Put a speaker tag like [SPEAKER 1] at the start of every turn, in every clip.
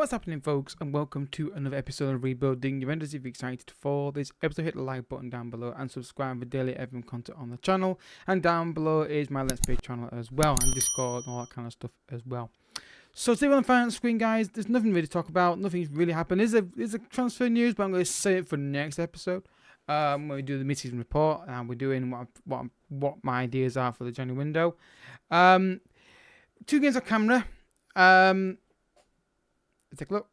[SPEAKER 1] What's happening, folks, and welcome to another episode of Rebuilding Juventus. If you're excited for this episode, hit the like button down below and subscribe for daily FM content on the channel. And down below is my Let's Play channel as well, and Discord and all that kind of stuff as well. So today on the finance screen, guys, there's nothing really to talk about. Nothing's really happened. There's a transfer news, but I'm going to save it for the next episode. When we do the mid-season report, and we're doing what my ideas are for the January window. 2 games off camera. Let's take a look.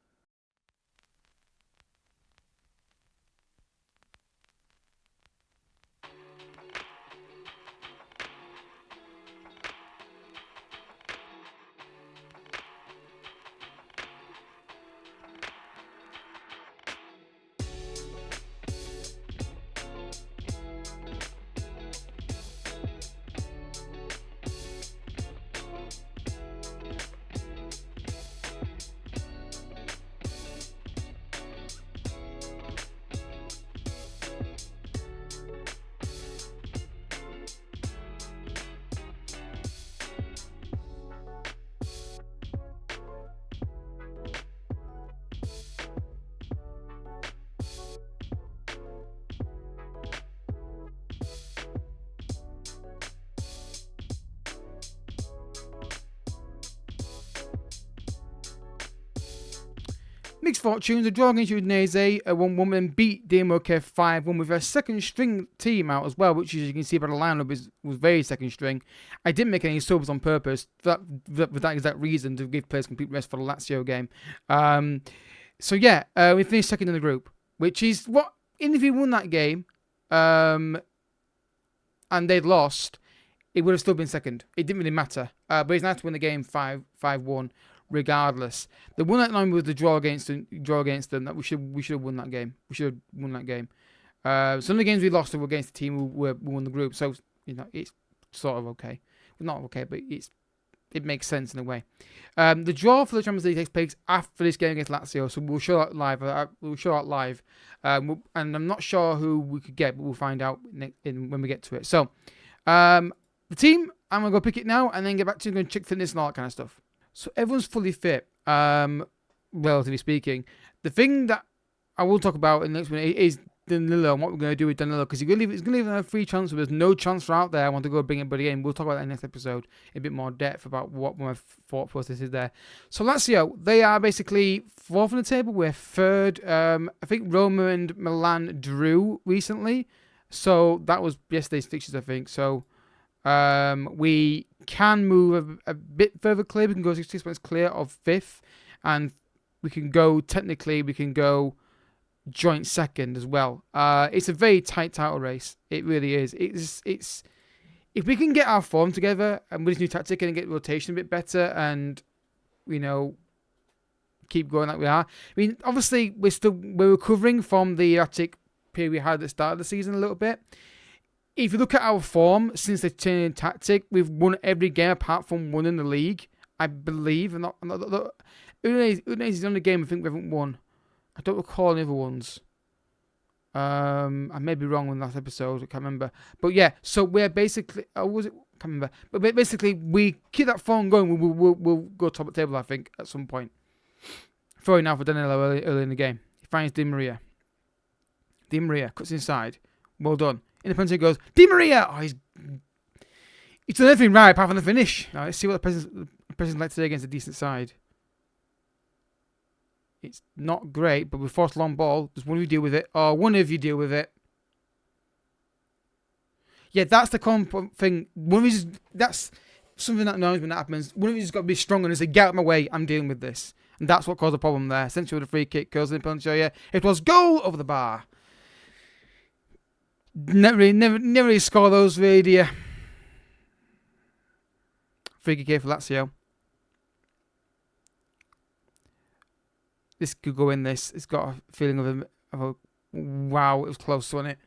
[SPEAKER 1] Mixed fortunes, a draw against Udinese, 1-1, and beat Dinamo Kiev 5-1 with a second string team out as well, which, as you can see by the lineup, was very second string. I didn't make any subs on purpose for that exact reason, to give players complete rest for the Lazio game. So yeah, we finished second in the group, which is what, even if we won that game and they'd lost, it would have still been second. It didn't really matter. But it's nice to win the game 5-1. Regardless, the one that line was the draw against them. That we should have won that game. We should have won that game. Some of the games we lost were against the team who won the group. So it's sort of okay. Well, not okay, but it makes sense in a way. The draw for the Champions League takes place after this game against Lazio, so we'll show that live. And I'm not sure who we could get, but we'll find out when we get to it. So the team, I'm gonna go pick it now, and then get back to going to check fitness and all that kind of stuff. So everyone's fully fit, relatively speaking. The thing that I will talk about in the next one is Danilo and what we're going to do with Danilo, because he's going to leave a free transfer. There's no transfer out there. I want to go bring everybody in. We'll talk about that in the next episode in a bit more depth about what my thought process is there. So Lazio, they are basically 4th on the table. We're 3rd. I think Roma and Milan drew recently. So that was yesterday's fixtures, I think. So we can move a bit further clear. We can go 6 points clear of 5th, and we can go joint 2nd as well. It's a very tight title race. It really is. It's if we can get our form together and with this new tactic and get rotation a bit better, and keep going like we are. I mean, obviously we're recovering from the erratic period we had at the start of the season a little bit. If you look at our form since the change in tactic, we've won every game apart from one in the league, I believe. Udinese is the only game I think we haven't won. I don't recall any other ones. I may be wrong on the last episode. I can't remember. But yeah, so we're basically... I can't remember. But basically, we keep that form going. We'll go top of the table, I think, at some point. Throwing now for Danilo early in the game. He finds Di Maria. Di Maria cuts inside. Well done. In the penalty goes, Di Maria! Oh, he's done everything right apart from the finish. Now let's see what the president's like today against a decent side. It's not great, but we forced a long ball. Does one of you deal with it? Or one of you deal with it? Yeah, that's the common thing. That's something that annoys when that happens. One of you has got to be strong and say, get out of my way, I'm dealing with this. And that's what caused the problem there. Essentially with the free kick, goes in the penalty area. It was goal over the bar. Never really score those, really, do you? Free kick here for Lazio. This could go in this. It's got a feeling of a wow, it was close, wasn't it?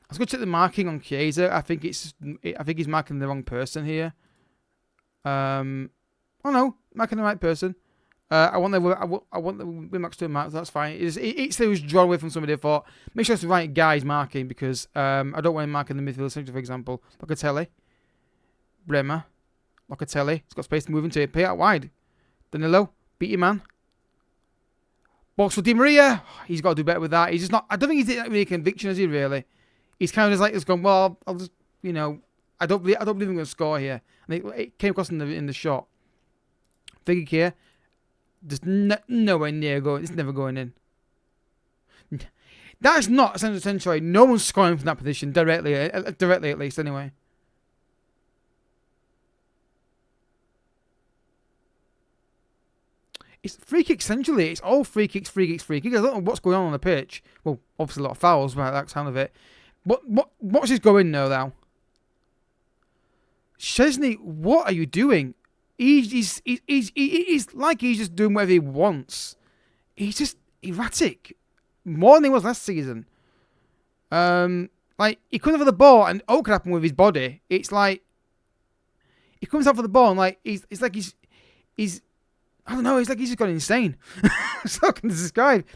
[SPEAKER 1] I was going to check the marking on Chiesa. I think he's marking the wrong person here. Oh no, marking the right person. I want the Wimax to mark, so that's fine. It's there was drawn away from somebody. I thought, make sure it's the right guys marking, because I don't want him marking the midfield center, for example. Locatelli. Bremer. Locatelli. He's got space to move into it. Play out wide. Danilo. Beat your man. Box for Di Maria. He's got to do better with that. He's just not. I don't think he's really conviction, is he? Really? He's kind of just like just going. Well, I'll just I don't believe I'm going to score here. And it came across in the shot. Figure here, just nowhere near going. It's never going in. That's not essentially. No one's scoring from that position directly at least. Anyway. It's free kicks, essentially. It's all free kicks. I don't know what's going on the pitch. Well, obviously a lot of fouls by that sound of it. What's this going now? Szczesny, what are you doing? He's like he's just doing whatever he wants. He's just erratic. More than he was last season. Like, he comes over the ball and all could happen with his body. It's like, he comes out for the ball and like, he's like he's I don't know, it's like he's just gone insane. It's not going to describe.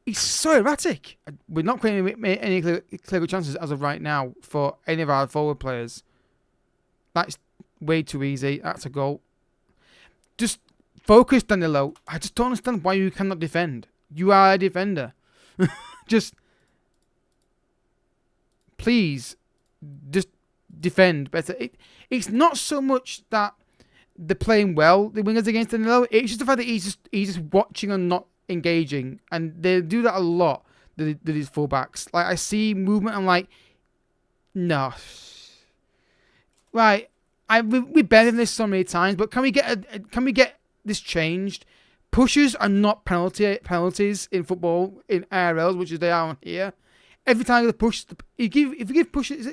[SPEAKER 1] He's so erratic. We're not creating any clear chances as of right now for any of our forward players. That's way too easy. That's a goal. Just focus, Danilo. I just don't understand why you cannot defend. You are a defender. Just, please, just defend better. It's not so much that they're playing well, the wingers against Danilo. It's just the fact that he's just watching and not engaging, and they do that a lot. These fullbacks, like I see movement, I'm like, no, right. We've been in this so many times, but can we get this changed? Pushes are not penalties in football in IRLs, which is they are on here. Every time they push, if you give pushes,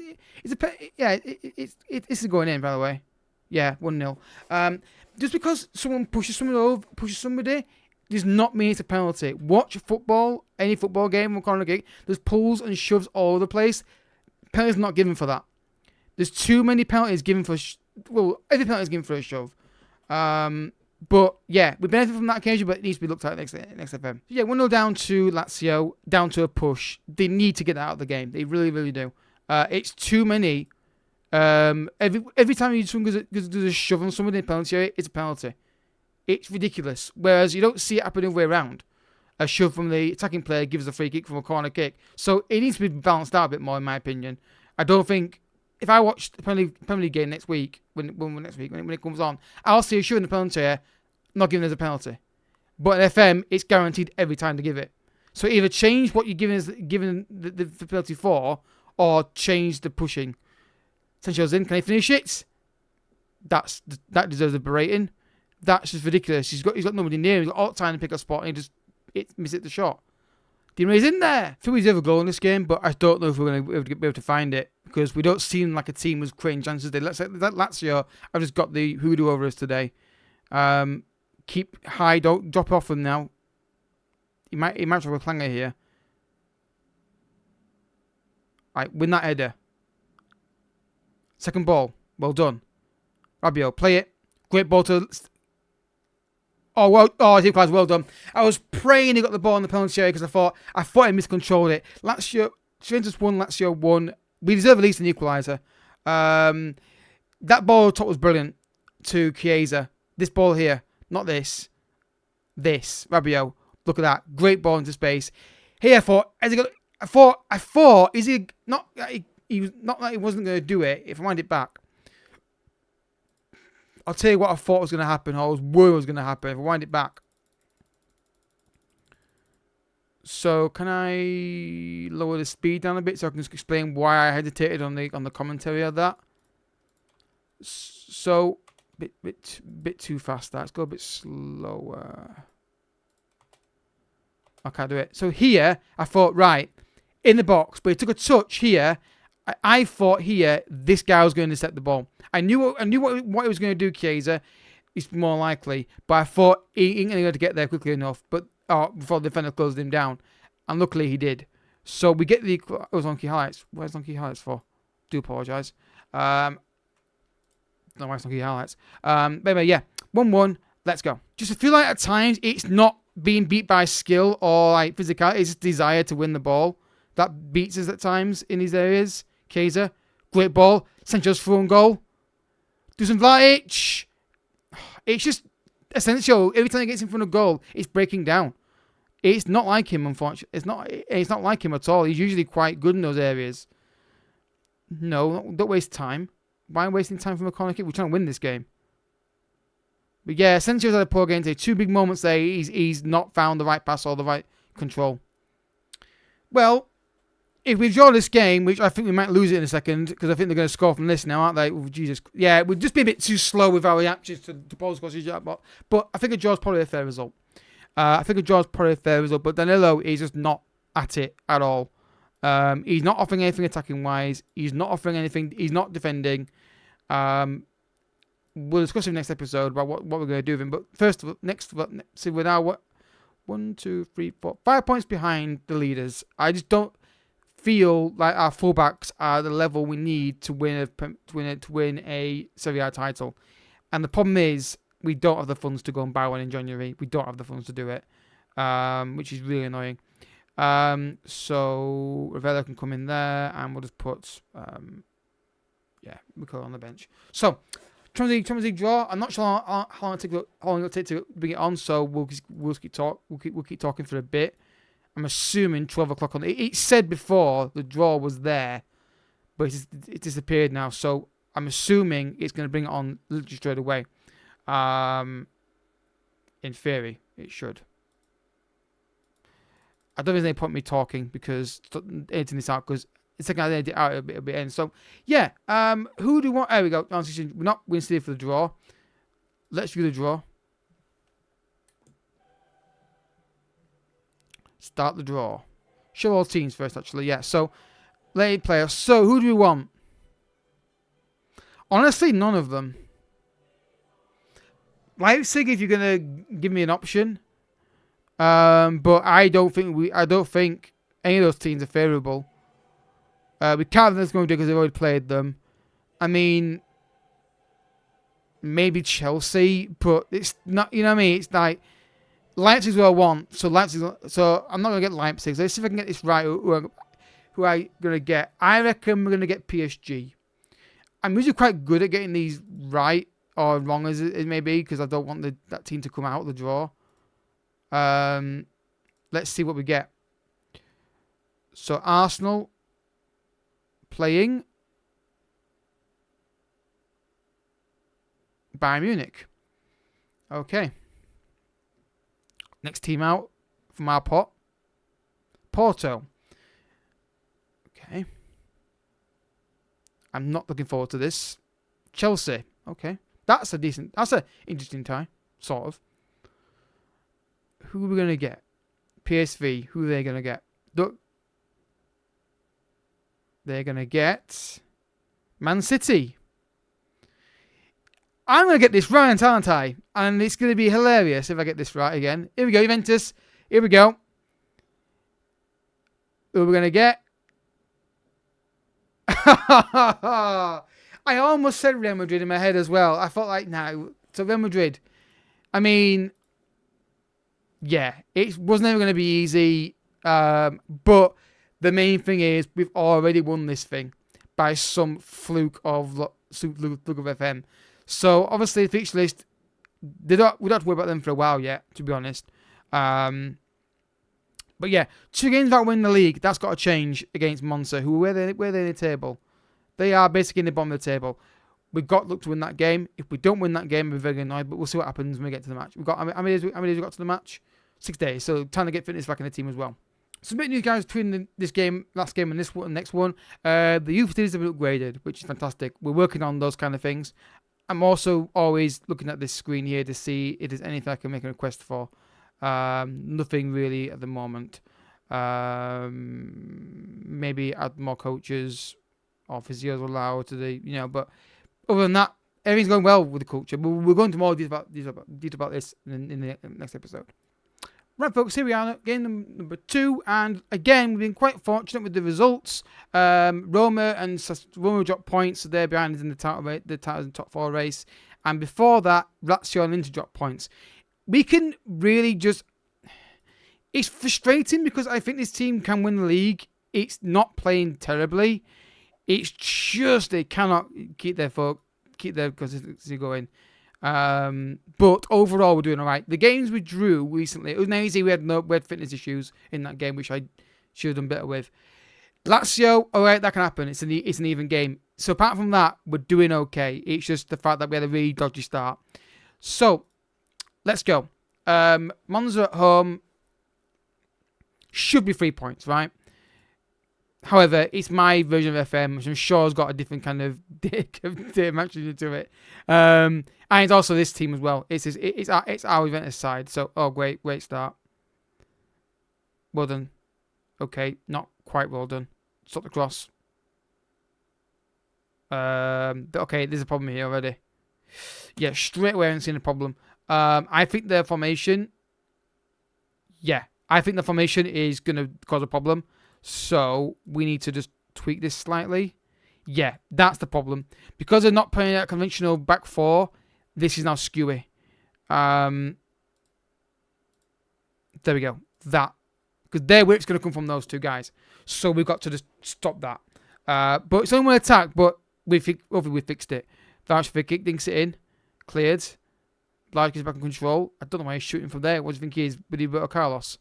[SPEAKER 1] it's going in, by the way. Yeah, 1-0. Just because someone pushes somebody, does not mean it's a penalty. Watch football, any football game or corner kick. There's pulls and shoves all over the place. Penalties not given for that. There's too many penalties given for. Every penalty is given for a shove. But yeah, we benefit from that occasion, but it needs to be looked at next FM. Yeah, 1-0 down to Lazio, down to a push. They need to get that out of the game. They really, really do. It's too many. Every time someone goes to a shove on somebody in a penalty area, it's a penalty. It's ridiculous. Whereas you don't see it happen the other way around. A shove from the attacking player gives a free kick from a corner kick. So it needs to be balanced out a bit more, in my opinion. I don't think, if I watch the Premier League game next week, when it comes on, I'll see a shove in the penalty area, not giving as a penalty. But in FM, it's guaranteed every time to give it. So either change what you're giving the penalty for, or change the pushing. Sancho's in. Can he finish it? That deserves a berating. That's just ridiculous. He's got nobody near him. He's got all the time to pick a spot, and he miss it the shot. Di Maria's in there. I think he's ever goal in this game, but I don't know if we're going to be able to find it, because we don't seem like a team who's creating chances. Lazio, I've just got the hoodoo over us today. Keep high. Don't drop off them now. He might have a clanger here. Right, win that header. Second ball. Well done. Rabiot, play it. Great ball to... Oh, well, well done. I was praying he got the ball in the penalty area because I thought he miscontrolled it. Juventus won, Lazio won. We deserve at least an equaliser. That ball top was brilliant to Chiesa. This ball here, not this. This, Rabiot. Look at that. Great ball into space. Here, I thought, is he not... He was not like he wasn't going to do it. If I wind it back, I'll tell you what I thought was going to happen. I was worried was going to happen. If I wind it back. So can I lower the speed down a bit so I can just explain why I hesitated on the commentary of that? So bit too fast. Let's go a bit slower. I can't do it. So here I thought, right, in the box, but he took a touch here. I thought here this guy was going to set the ball. I knew what he was going to do. Chiesa is more likely, but I thought he ain't going to get there quickly enough. But before the defender closed him down, and luckily he did. So we get the. It was on key highlights. Where's on key highlights for? Do apologise. No, it's on key highlights. But anyway, yeah, 1-1. Let's go. Just I feel like at times it's not being beat by skill or like physicality. It's just desire to win the ball that beats us at times in these areas. Chiesa, great ball. Sancho's through goal. Dusan Vlahovic. It's just essential. Every time he gets in front of goal, it's breaking down. It's not like him, unfortunately. It's not like him at all. He's usually quite good in those areas. No, don't waste time. Why wasting time from a corner kick? We're trying to win this game. But yeah, Sensio's had a poor game today. 2 big moments there. He's not found the right pass or the right control. Well, if we draw this game, which I think we might lose it in a second, because I think they're going to score from this now, aren't they? Oh, Jesus. Yeah, we'd just be a bit too slow with our reactions to Paul Scorsese's jackpot. But I think a draw's probably a fair result. But Danilo is just not at it at all. He's not offering anything attacking wise. He's not offering anything. He's not defending. We'll discuss in the next episode about what we're going to do with him. But first, see, we're now 1, 2, 3, 4, 5 points behind the leaders. I just don't feel like our fullbacks are the level we need to win a Serie A title. And the problem is, we don't have the funds to go and buy one in January. We don't have the funds to do it, which is really annoying. So Ravello can come in there, and we'll just put, we call it on the bench. So Champions League draw. I'm not sure how long it'll take to bring it on. So we'll keep talking for a bit. I'm assuming 12 o'clock on. It said before the draw was there, but it disappeared now. So I'm assuming it's going to bring it on literally straight away. In theory, it should. I don't think there's any point in me talking because editing this out, because the second I edit it out, it'll be end. So, yeah. Who do we want? There we go. We're not winning for the draw. Let's do the draw. Start the draw. Show all teams first, actually. Yeah. So, late player. So, who do we want? Honestly, none of them. Leipzig, if you're gonna give me an option, but I don't think any of those teams are favourable. We can't think that's going to do because they've already played them. I mean, maybe Chelsea, but it's not. You know what I mean? It's like Leipzig's what I want. So I'm not gonna get Leipzig. So let's see if I can get this right. Who I gonna get? I reckon we're gonna get PSG. I'm usually quite good at getting these right or wrong as it may be, because I don't want that team to come out of the draw. Let's see what we get. So Arsenal playing Bayern Munich. Okay. Next team out from our pot. Porto. Okay. I'm not looking forward to this. Chelsea. Okay. That's an interesting tie, sort of. Who are we going to get? PSV. Who are they going to get? They're going to get Man City. I'm going to get this right, aren't I? And it's going to be hilarious if I get this right again. Here we go, Juventus. Here we go. Who are we going to get? I almost said Real Madrid in my head as well. I felt like, no. So Real Madrid. I mean, yeah, it was never going to be easy. But the main thing is we've already won this thing by some fluke of FM. So obviously the fixture list, we don't have to worry about them for a while yet, to be honest. But yeah, 2 games without winning the league. That's got to change against Monza, who where they in the table. They are basically in the bottom of the table. We've got to look to win that game. If we don't win that game, we're very annoyed. But we'll see what happens when we get to the match. We've got how many days we got to the match? 6 days. So time to get fitness back in the team as well. Some bit news, guys, between this game, last game, and this one, next one. The youth facilities have been upgraded, which is fantastic. We're working on those kind of things. I'm also always looking at this screen here to see if there's anything I can make a request for. Nothing really at the moment. Maybe add more coaches or physios allowed to the, but other than that, everything's going well with the culture. But we're going to more detail about this in the next episode. Right, folks, here we are, game number 2, and again, we've been quite fortunate with the results. Roma dropped points, so they're behind us in the top 4 race. And before that, Lazio and Inter dropped points. We can really just... It's frustrating because I think this team can win the league. It's not playing terribly. It's just they cannot keep their consistency going. But overall, we're doing all right. The games we drew recently, it was easy. We had fitness issues in that game, which I should have done better with. Lazio, all right, that can happen. It's an even game. So apart from that, we're doing okay. It's just the fact that we had a really dodgy start. So let's go. Monza at home should be 3 points, right? However, it's my version of FM, which I'm sure has got a different kind of dimension to it. And it's also this team as well. It's our Juventus side. So, oh, great start. Well done. Okay, not quite well done. Stop the cross. Okay, there's a problem here already. Yeah, straight away I'm seeing a problem. I think the formation... Yeah, I think the formation is going to cause a problem. So, we need to just tweak this slightly. Yeah, that's the problem. Because they're not playing a conventional back four, this is now skewy. There we go. That. Because their width's going to come from those two guys. So, we've got to just stop that. But it's only one attack, but we fixed it. Vouch for kick, dinks it in. Cleared. Large is back in control. I don't know why he's shooting from there. What do you think he is? Roberto Carlos.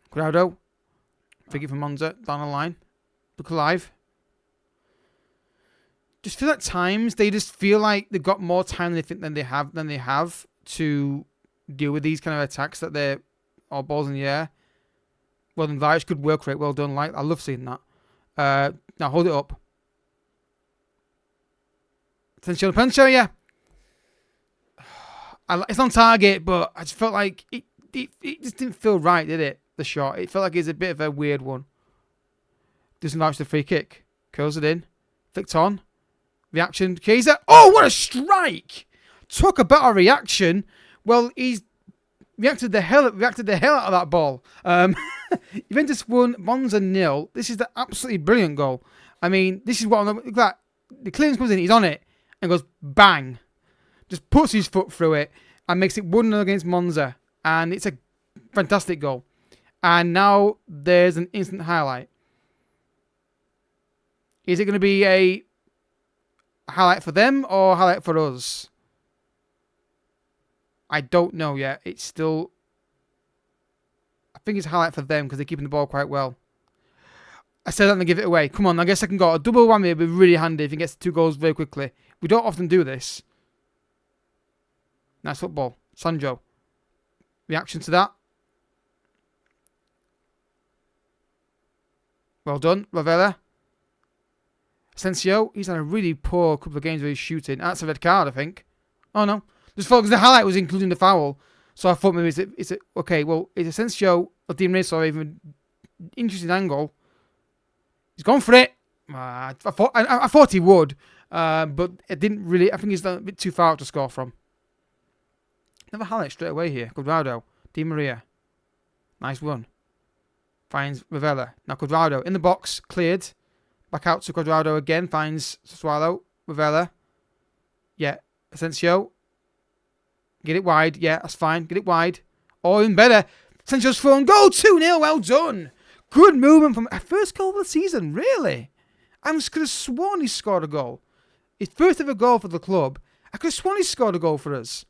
[SPEAKER 1] Grado. Figure from Monza. Down the line. Look alive. Just feel at times they just feel like they've got more time than they have to deal with these kind of attacks that they're all balls in the air. Well done, Virus. Good work rate. Well done. Like, I love seeing that. Now hold it up. Attention, Pancho, yeah. It's on target, but I just felt like it just didn't feel right, did it? The shot. It felt like it's a bit of a weird one. Doesn't vouch the free kick. Curls it in. Flicked on. Reaction. Chiesa. Oh, what a strike! Talk about a reaction. Well, he's reacted the hell out of that ball. Juventus won, Monza 0. This is the absolutely brilliant goal. I mean, this is what look at that. The clearance comes in, he's on it, and goes bang. Just puts his foot through it and makes it 1-0 against Monza. And it's a fantastic goal. And now there's an instant highlight. Is it going to be a highlight for them or a highlight for us? I don't know yet. It's still... I think it's a highlight for them because they're keeping the ball quite well. I said that and they give it away. Come on, I guess second goal. A double whammy would be really handy if he gets 2 goals very quickly. We don't often do this. Nice football. Sandro. Reaction to that. Well done. Ravella. Asensio. He's had a really poor couple of games where he's shooting. That's a red card, I think. Oh, no. Just thought because the highlight was including the foul. So I thought maybe it's okay, well, it's Asensio or Di Maria, sorry, even interesting angle. He's gone for it. I thought he would. But it didn't really. I think he's a bit too far out to score from. Another highlight straight away here. Cuadrado. Di Maria. Nice run. Finds Ravella. Now Cuadrado in the box. Cleared. Back out to Cuadrado again. Finds Swallow. Ravella. Yeah. Asensio. Get it wide. Yeah, that's fine. Get it wide. Or even better. Asensio's thrown goal. 2-0. Well done. Good movement from a first goal of the season. Really? I could have sworn he scored a goal. His first ever goal for the club. I could have sworn he scored a goal for us.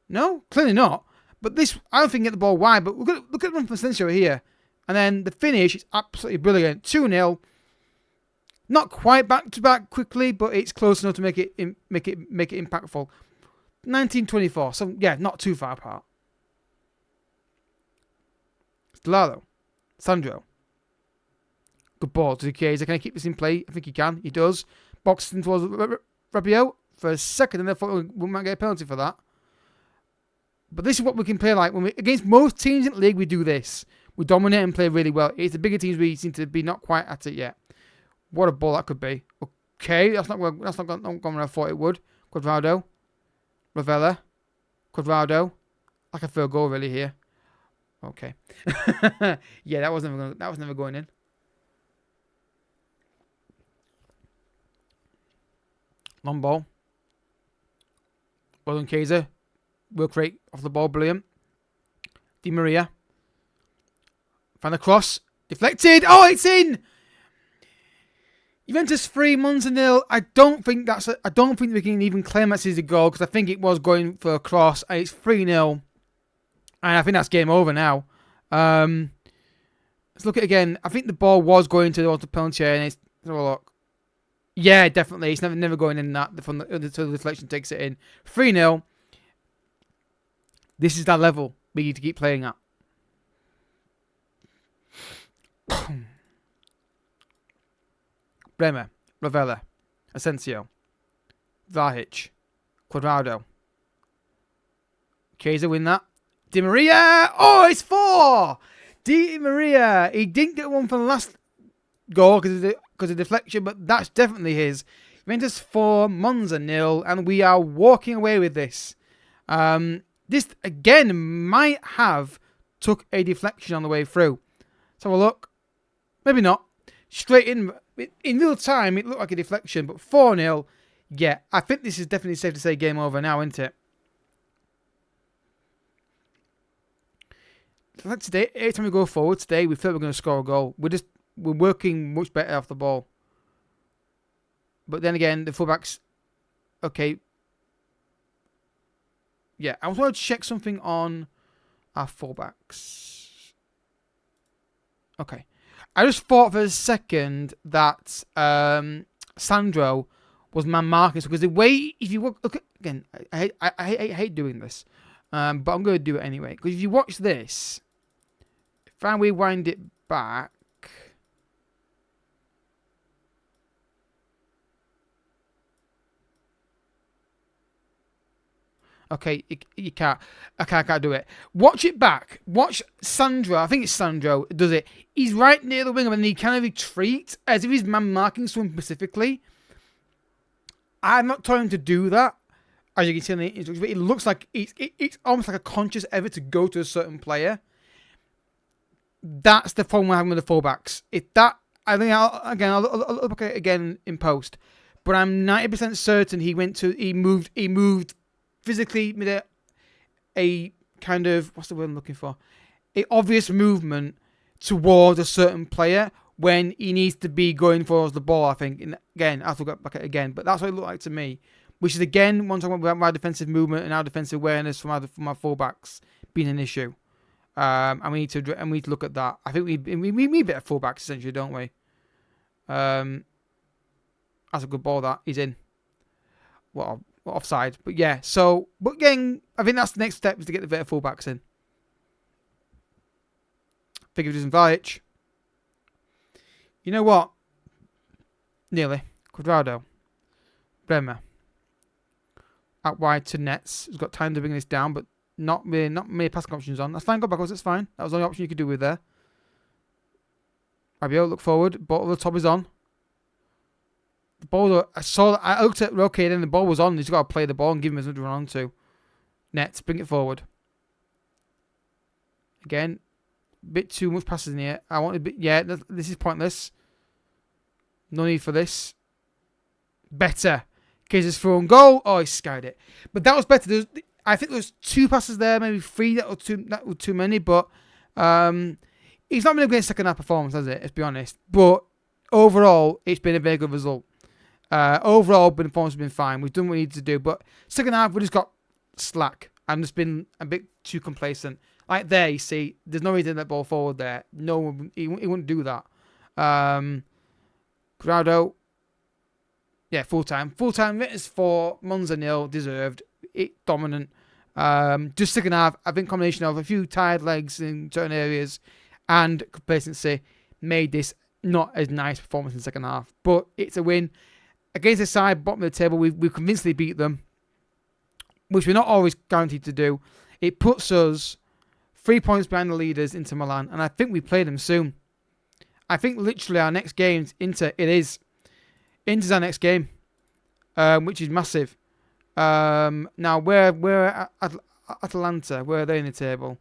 [SPEAKER 1] No? Clearly not. But this, I don't think he get the ball wide. But look at the run from Asensio here. And then the finish is absolutely brilliant. 2-0. Not quite back to back quickly, but it's close enough to make it impactful. 1924. So yeah, not too far apart. Stelaro. Sandro. Good ball to Chiesa. Can I keep this in play? I think he can. He does. Boxes in towards Rabiot for a second, and I thought we might get a penalty for that. But this is what we can play like. Against most teams in the league, we do this. We dominate and play really well. It's the bigger teams we seem to be not quite at it yet. What a ball that could be. Okay, that's not going where I thought it would. Cuadrado. Ravella. Cuadrado. Like a third goal really here. Okay. Yeah, that was never going in. Long ball. Well done, Chiesa. Work rate off the ball, brilliant. Di Maria. Find the cross. Deflected. Oh, it's in! Juventus 3, Monza 0. I don't think we can even claim that's a goal because I think it was going for a cross. And it's 3-0, and I think that's game over now. Let's look at it again. I think the ball was going to the penalty area, and let's have a look. Yeah, definitely. It's never going in that from the deflection takes it in. 3-0. This is that level we need to keep playing at. Bremer, Ravella, Asensio, Vlahic, Cuadrado. Chiesa win that. Di Maria! Oh, it's 4! Di Maria! He didn't get one for the last goal because of deflection, but that's definitely his. Juventus 4, Monza 0, and we are walking away with this. This, again, might have took a deflection on the way through. Let's have a look. Maybe not. Straight in real time, it looked like a deflection, but 4-0. Yeah, I think this is definitely safe to say game over now, isn't it? Like today, every time we go forward today, we feel we're going to score a goal. We're working much better off the ball. But then again, the fullbacks, okay. Yeah, I want to check something on our fullbacks. Okay. I just thought for a second that Sandro was man marking, because the way, if you look at, again, I hate doing this, but I'm going to do it anyway. Because if you watch this, if I rewind it back, okay, you can't. Okay, I can't do it. Watch it back. Watch Sandro. I think it's Sandro does it. He's right near the winger and he kind of retreats as if he's man marking someone specifically. I'm not trying to do that. As you can see in the instructions, it looks like it's almost like a conscious effort to go to a certain player. That's the problem we're having with the fullbacks. I think I'll look at it again in post, but I'm 90% certain he moved physically made a kind of, what's the word I'm looking for? A obvious movement towards a certain player when he needs to be going towards the ball, I think. And again, I have to go back at it again, but that's what it looked like to me. Which is, again, one talking about my defensive movement and our defensive awareness from our fullbacks being an issue. And we need to look at that. I think we need better fullbacks, essentially, don't we? That's a good ball, that. He's in. Well, offside. But yeah, so, but again, I think that's the next step, is to get the better fullbacks in. Figures and Vlahic. You know what? Nearly. Cuadrado. Bremer. Out wide to Nets. He's got time to bring this down, but not many passing options on. That's fine, go backwards, that's fine. That was the only option you could do with there. Rabiot, look forward. Ball over the top is on. The ball, I looked at Roque, then the ball was on. He's got to play the ball and give him something to run on to. Nets, bring it forward. Again, a bit too much passes in here. I want a bit, yeah, this is pointless. No need for this. Better. Case's thrown goal. Oh, he skied it. But that was better. I think there was 2 passes there, maybe 3. That were too many. But he's not been a great second half performance, has it? Let's be honest. But overall, it's been a very good result. Overall, the performance has been fine. We've done what we needed to do. But second half, we just got slack. And just been a bit too complacent. Like there, you see, there's no reason to let ball forward there. No, he wouldn't do that. Cuadrado. Yeah, full time. Full time, it is for Monza 0, deserved. It dominant. Just second half, I think combination of a few tired legs in certain areas and complacency made this not as nice performance in the second half. But it's a win. Against the side, bottom of the table, we've convincingly beat them, which we're not always guaranteed to do. It puts us 3 points behind the leaders, Inter Milan, and I think we play them soon. I think literally our next game's Inter. It is. Inter's our next game, which is massive. Now, where Atalanta? Where are they in the table?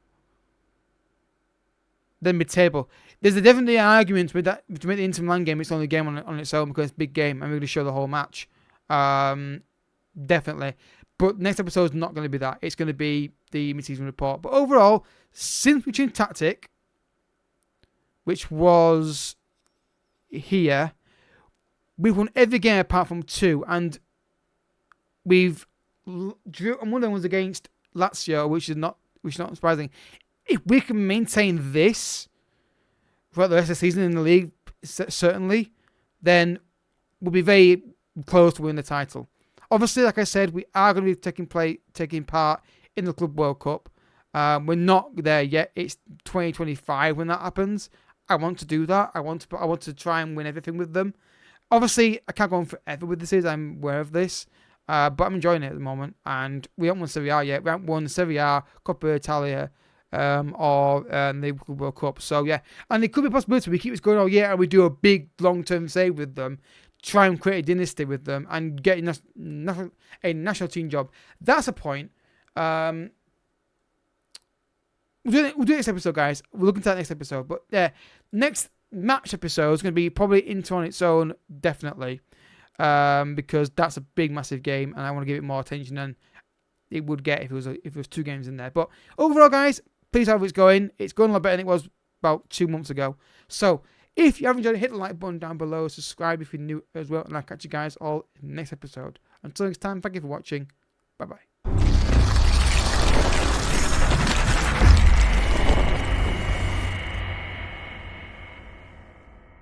[SPEAKER 1] They're mid-table. There's definitely an argument with that to make the Inter Milan game. It's only a game on its own because it's a big game, and we're going to show the whole match. Definitely. But next episode is not going to be that. It's going to be the mid-season report. But overall, since we changed tactic, which was here, we've won every game apart from 2, and we've drew, and one of them was against Lazio, which is not surprising. If we can maintain this throughout the rest of the season in the league, certainly, then we'll be very close to winning the title. Obviously, like I said, we are going to be taking part in the Club World Cup. We're not there yet. It's 2025 when that happens. I want to do that. I want to try and win everything with them. Obviously, I can't go on forever with this. I'm aware of this. But I'm enjoying it at the moment. And we haven't won Serie A yet. We haven't won Serie A, Coppa Italia, or the World Cup. So, yeah. And it could be a possibility we keep this going all year and we do a big long-term save with them. Try and create a dynasty with them and get a national team job. That's a point. We'll do it next episode, guys. We're looking to that next episode. But, yeah, next match episode is going to be probably Inter on its own, definitely. Because that's a big, massive game, and I want to give it more attention than it would get if it was 2 games in there. But overall, guys, please how it's going. It's going a lot better than it was about 2 months ago. So if you have enjoyed it, hit the like button down below. Subscribe if you're new as well, and I'll catch you guys all in the next episode. Until next time, thank you for watching. Bye bye.